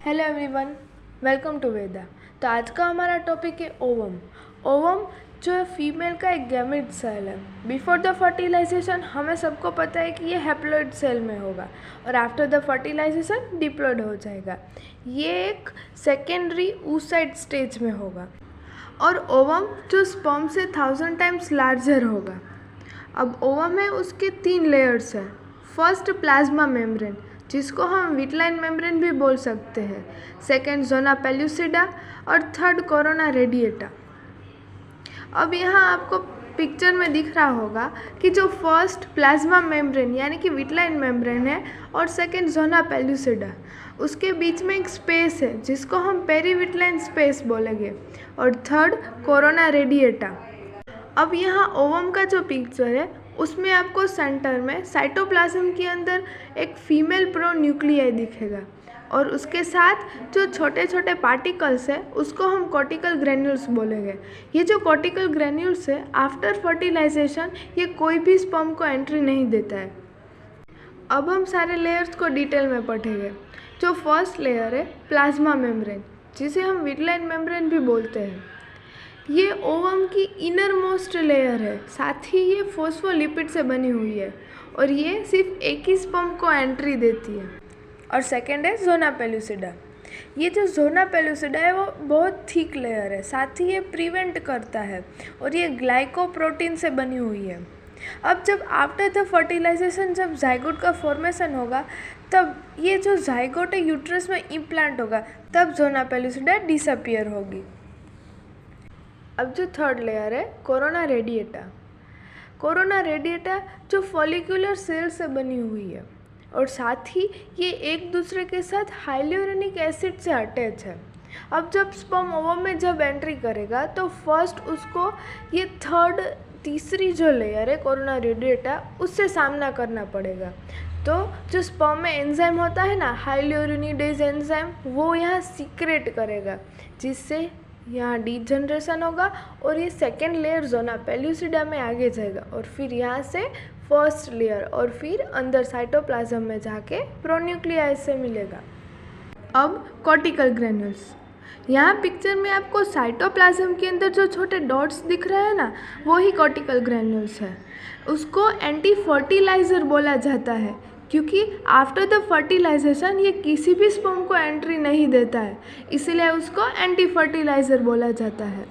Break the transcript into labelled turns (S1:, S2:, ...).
S1: Hello everyone, welcome to वेदा। तो आज का हमारा टॉपिक है ओवम। ओवम जो है फीमेल का एक गैमेट सेल है। बिफोर द फर्टिलाइजेशन हमें सबको पता है कि ये हैप्लॉइड सेल में होगा और आफ्टर द फर्टिलाइजेशन डिप्लॉइड हो जाएगा। ये एक सेकेंडरी oocyte स्टेज में होगा और ओवम जो स्पर्म से 1000 टाइम्स लार्जर होगा। अब ओवम है, उसके 3 लेयर्स हैं। फर्स्ट प्लाज्मा मेम्ब्रेन, जिसको हम विटलाइन मेम्ब्रेन भी बोल सकते हैं। सेकेंड जोना पेल्यूसिडा और थर्ड कोरोना रेडिएटा। अब यहाँ आपको पिक्चर में दिख रहा होगा कि जो फर्स्ट प्लाज्मा मेम्ब्रेन यानी कि विटलाइन मेम्ब्रेन है और सेकेंड जोना पेल्यूसिडा, उसके बीच में एक स्पेस है जिसको हम पेरीविटलाइन स्पेस बोलेंगे, और थर्ड कोरोना रेडिएटा। अब यहाँ ओवम का जो पिक्चर है उसमें आपको सेंटर में साइटोप्लाज्म के अंदर एक फीमेल प्रो न्यूक्लियाई दिखेगा और उसके साथ जो छोटे छोटे पार्टिकल्स है उसको हम कॉर्टिकल ग्रेन्यूल्स बोलेंगे। ये जो कॉर्टिकल ग्रेन्यूल्स है आफ्टर फर्टिलाइजेशन ये कोई भी स्पर्म को एंट्री नहीं देता है। अब हम सारे लेयर्स को डिटेल में पढ़ेंगे। जो फर्स्ट लेयर है प्लाज्मा मेम्ब्रेन, जिसे हम विटलाइन मेम्ब्रेन भी बोलते हैं, ये ओवम की इनर मोस्ट लेयर है। साथ ही ये फॉस्फोलिपिड से बनी हुई है और ये सिर्फ एक ही स्पर्म को एंट्री देती है। और सेकेंड है जोना पेल्यूसिडा। ये जो जोना पेल्यूसिडा है वो बहुत थिक लेयर है, साथ ही ये प्रिवेंट करता है और ये ग्लाइकोप्रोटीन से बनी हुई है। अब जब आफ्टर द फर्टिलाइजेशन जब जाइगोट का फॉर्मेशन होगा तब ये जो जाइगोट है यूट्रस में इम्प्लांट होगा, तब जोना पेल्यूसिडा डिसअपियर होगी। अब जो थर्ड लेयर है कोरोना रेडिएटा। कोरोना रेडिएटा जो फॉलिकुलर सेल से बनी हुई है और साथ ही ये एक दूसरे के साथ हाइल्यूरोनिक एसिड से अटैच है। अब जब स्पर्म ओवम में जब एंट्री करेगा तो फर्स्ट उसको ये तीसरी जो लेयर है कोरोना रेडिएटा, उससे सामना करना पड़ेगा। तो जो स्पर्म में एंजाइम होता है ना, हाइल्यूरोनिडेज एंजाइम, वो यहाँ सीक्रेट करेगा, जिससे यहाँ डीजनरेशन होगा और ये सेकेंड लेयर जोना पेल्यूसिडा में आगे जाएगा और फिर यहाँ से फर्स्ट लेयर और फिर अंदर साइटोप्लाज्म में जाके प्रोन्यूक्लियाई से मिलेगा। अब कॉर्टिकल ग्रेन्यूल्स। यहाँ पिक्चर में आपको साइटोप्लाज्म के अंदर जो छोटे डॉट्स दिख रहे हैं ना, वो ही कॉर्टिकल ग्रेन्यूल्स है। उसको एंटी फर्टिलाइज़र बोला जाता है क्योंकि आफ्टर द फर्टिलाइजेशन ये किसी भी स्पर्म को एंट्री नहीं देता है, इसीलिए उसको एंटी फर्टिलाइज़र बोला जाता है।